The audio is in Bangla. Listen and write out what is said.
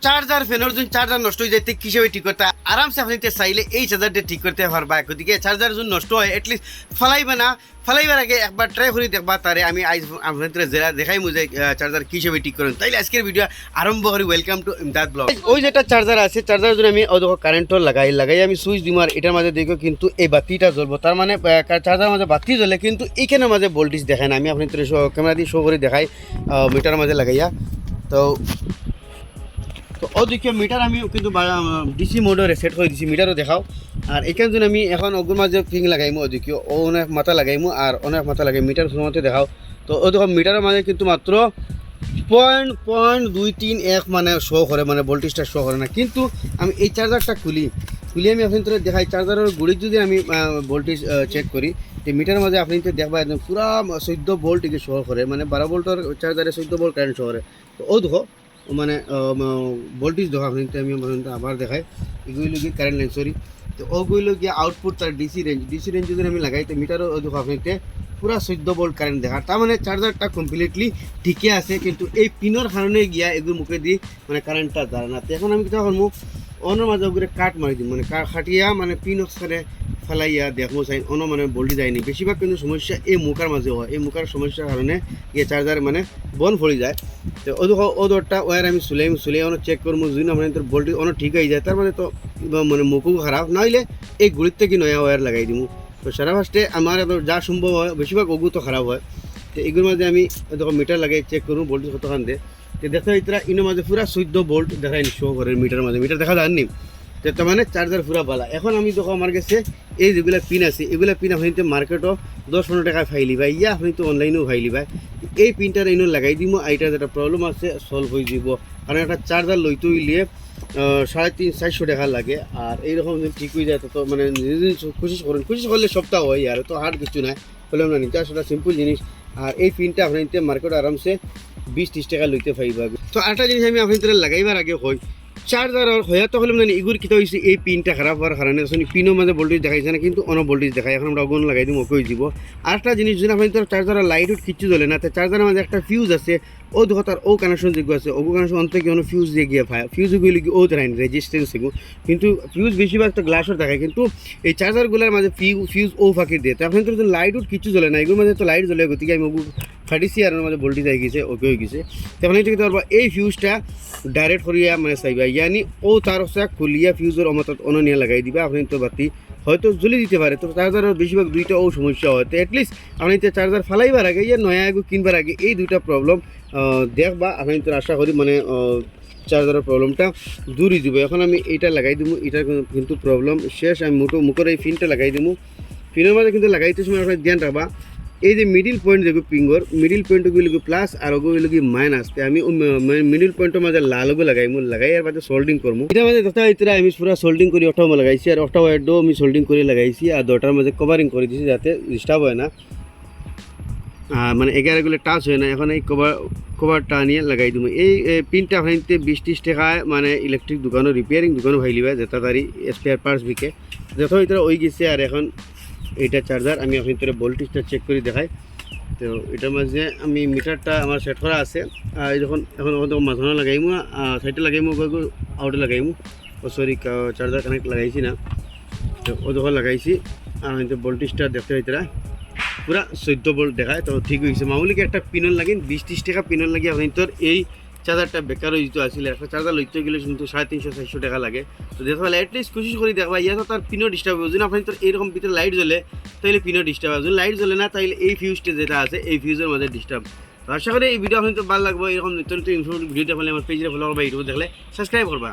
চার্জার ফ্যানের জন্য চার্জার নষ্ট হয়ে যাইতে কিসেবে ঠিক করতে আরামসে আপনি চাইলে এই চার্জারটা ঠিক করতে পারবা গতিকে চার্জার যদি নষ্ট হয় এটলিস্ট ফলাইবে না ফলাইবার আগে একবার ট্রাই করে দেখবা তারে আমি আপনাদের জেলা দেখাইমু যে চার্জার কিসেবে ঠিক করেন তাইলে আজকের ভিডিও আরম্ভ করি ওয়েলকাম টু ইমদাদ ব্লগ ওই যেটা চার্জার আছে চার্জারের জন্য আমি দেখো কারেন্টর লাগাই আমি সুইচ দিম আর এটার মাঝে দেখো কিন্তু এই বাতিটা জ্বলবো তার মানে চার্জারের মাঝে বাতি জ্বলে কিন্তু এইখানের মাঝে ভোল্টেজ দেখায় না আমি আপনাদের ক্যামেরা দিয়ে শো করে দেখাই মিটারের মাঝে লাগাইয়া তো ওদিকে মিটার আমি কিন্তু ডিসি মোডে সেট করে দিছি মিটারও দেখাও আর এখান জন্য আমি এখন ওগুর মাঝে ফিং লাগাইমু ওদিকে অনেক মাথা লাগাইমু আর অনেক মাথা লাগাই মিটার শুরুতে দেখাও তো ও দেখো মিটারের মাঝে কিন্তু মাত্র 0.231 মানে শো করে মানে ভোল্টেজটা শো করে না কিন্তু আমি এই চার্জারটা খুলি আমি আপনাদের দেখাই চার্জারের গুড়ি যদি আমি ভোল্টেজ চেক করি এই মিটারের মাঝে আপনি দেখবা একদম পুরা 14 ভোল্ট শো করে মানে 12 ভোল্টের চার্জারে 14 ভোল্ট কারেন্ট শো করে তো ও দেখো মানে ভোল্টেজ দেখো আপনি আমি আবার দেখাই এগুলো গিয়ে কারেন্ট লাইন সরি তো ওগুলো গিয়ে আউটপুট তার ডিসি রেঞ্জ যদি আমি লাগাই তো মিটারও দেখো আপনি পুরা 14 ভোল্ট কারেন্ট দেখা তার মানে চার্জারটা কমপ্লিটলি ঠিকই আছে কিন্তু এই পিনের কারণে গিয়া এগুলো মুখে দিয়ে মানে কারেন্টটা দাঁড়া না তো এখন আমি কোথাও করবো অন্য মাঝে ওগুলো কাট মারি দিই মানে খাটিয়া মানে পিন অক্সারে ফেলাইয়া দেখবো চাই অন্য মানে ভোল্টেজ যায়নি বেশিরভাগ কিন্তু সমস্যা এই মুখার মাঝে হয় এই মুখার সমস্যার কারণে গিয়ে চার্জার মানে বন পড়ে যায় তো ও দরটা ওয়ার আমি সুলাই অনেক চেক করবো যদি মানে তোর ভোল্টেজ অনেক ঠিক হয়ে যায় তার মানে তো মানে মুখও খারাপ নইলে এই গুড়ির থেকে নয়া ওয়ার লাগাই দিব তো সারা ফার্স্টে আমার যা সম্ভব হয় বেশিরভাগ ওগু তো খারাপ হয় তো এগুলোর মাঝে আমি দেখো মিটার লাগাই চেক করবো ভোল্টেজ কতখান দেয় তো দেখা ইতরা ইনোর মাঝে পুরা 14 ভোল্ট দেখায় শো করে মিটারের মাঝে মিটার দেখা যাননি তো তার মানে চার্জার পুরা বালা এখন আমি দেখো আমার কাছে এই যেগুলো পিন আছে এগুলো পিন আপনি মার্কেটও 10-15 টাকা ফাইলি ভাই ইয়া আপনি তো অনলাইনেও ফাইলি ভাই এই পিনটার ইনো লাগাই দিব এইটা যেটা প্রবলেম আছে সলভ হয়ে যাব কারণ একটা চার্জার লইতে হইলে 350-400 টাকা লাগে আর এইরকম যদি ঠিক হয়ে যায় তো মানে কোশিশ করলে সপ্তাহ হয় আর তো হার্ড কিছু নাই বললাম না নিতে আসলে সিম্পল জিনিস আর এই পিনটা আপনি মার্কেটে আরামসে 20-30 টাকা লইতে পাইবা তো আরেকটা জিনিস আমি আপনাদের লাগাইবার আগে হয় চার্জার আর হয়ে তো হলে মানে এগুলো কী হয়েছে এই পিনটা খারাপ হওয়ার কারণে পিনও মাঝে ভোল্টেজ দেখাইছে না কিন্তু অন্য ভোল্টেজ দেখায় এখন আমরা অগুন লাগাই দিই ওকে দিব আরেকটা জিনিস যদি আপনি তোর চার্জারের লাইট উঠ কিচ্ছু জ্বলে না তো চার্জারের মাঝে একটা ফিউজ আছে ও দেখো তার ও কানেকশন যেগুলো আছে ওগু কানেকশন অন্ত কি ফিউজ দিয়ে গিয়ে পায় ফিউজগুলো কি ও দেখায় রেজিস্ট্যান্স এগুলো কিন্তু ফিউজ বেশিরভাগ তো গ্লাসও দেখায় কিন্তু এই চার্জারগুলোর মাঝে ফিউজ ও ফাঁকি দিয়ে তো আপনি তো লাইট উঠ কিচ্ছু জ্বলে না এগুলোর মাঝে তো লাইট জ্বলে গতিকে আমি ওগু ফাটিছি আর ওর মাঝে ভোল্টেজ হয়ে গেছে ওকে হয়ে গেছে তখন এটা কি পারবা এই ফিউজটা ডাইরেক্ট করিয়া মানে চাইবা ইয়ানি ও তার খুলিয়া ফিউজের অমতত অননিয়া লাগাই দিবা আপনি তো বাতি হয়তো জ্বলে দিতে পারে তো চার্জারের বেশিরভাগ দুইটা ও সমস্যা হয় তো অ্যাটলিস্ট আপনি তো চার্জার ফালাইবার আগে ইয়া নয়া এগু কিনবার আগে এই দুইটা প্রবলেম দেখবা আপনি তো আশা করি মানে চার্জারের প্রবলেমটা দূরই দিব এখন আমি এইটা লাগাই দিব এটার কিন্তু প্রবলেম শেষ আমি মুখের এই পিনটা লাগাই দিব পিনের মাঝে কিন্তু লাগাইতে সময় আপনার ধ্যান রাখবা এই যে মিডিল পয়েন্ট দেখো পিঙ্গর মিডিল পয়েন্টগুলো প্লাস আর ওগুলো কি মাইনাস আমি মিডিল পয়েন্টের মাঝে লালগো লাগাই আর বাদে সোল্ডিং করবো এটার মাঝে তথা এটা আমি পুরো সোল্ডিং করি অটো লাগাইছি আর অটো ওয়ারডো আমি সোল্ডিং করে লাগাইছি আর দটার মাঝে কভারিং করে দিয়েছি যাতে ডিস্টার্ব হয় না মানে এগারোগুলো টাচ হয় না এখন এই কভারটা নিয়ে লাগাই দিব এই পিনটা ভাইতে 20-30 টাকায় মানে ইলেকট্রিক দোকানও রিপেয়ারিং দোকানও ভাইলিবা যেটা তারি স্পেয়ার পার্টস বিকে যত এটা ওই গেছে আর এখন এইটা চার্জার আমি আপনাদের ভোল্টেজটা চেক করে দেখাই তো এটার মাঝে আমি মিটারটা আমার সেট করা আছে আর এখন মাঝখানে লাগাইমু সাইডে লাগাইমু আউটে লাগাইমু ও সরি চার্জার কানেক্ট লাগাইছি না তো ও যখন লাগাইছি আর ভোল্টেজটা দেখতে হইতরা পুরা 14 ভোল্ট দেখায় তো ঠিক হয়েছে মামুলিকে একটা পিনল লাগিন 20-30 টাকা পিনল লাগিয়ে আপনি তোর এই চার্জারটা বেকার হয়ে যেত আসলে একটা চার্জার লইতে গেলে কিন্তু 350-400 টাকা লাগে তো দেখো অ্যাটলিস্ট কোশিশ করি দেখবা ইয়া তো তার পিনও ডিস্টার্ব হবে যদি আপনি তোর এরকম ভিতরে লাইট জ্বলে তাহলে পিনও ডিস্টার্ব হবে যদি লাইট জ্বলে না তাহলে এই ফিউজটা যেটা আছে এই ফিউজের মধ্যে ডিস্টার্ব তো আশা করি এই ভিডিও আপনি তো ভালো লাগবে এরকম নিত্য নতুন ভিডিও দেখলে আমার পেজে ফলো করবা ইউটিউবে দেখলে সাবস্ক্রাইব করবা।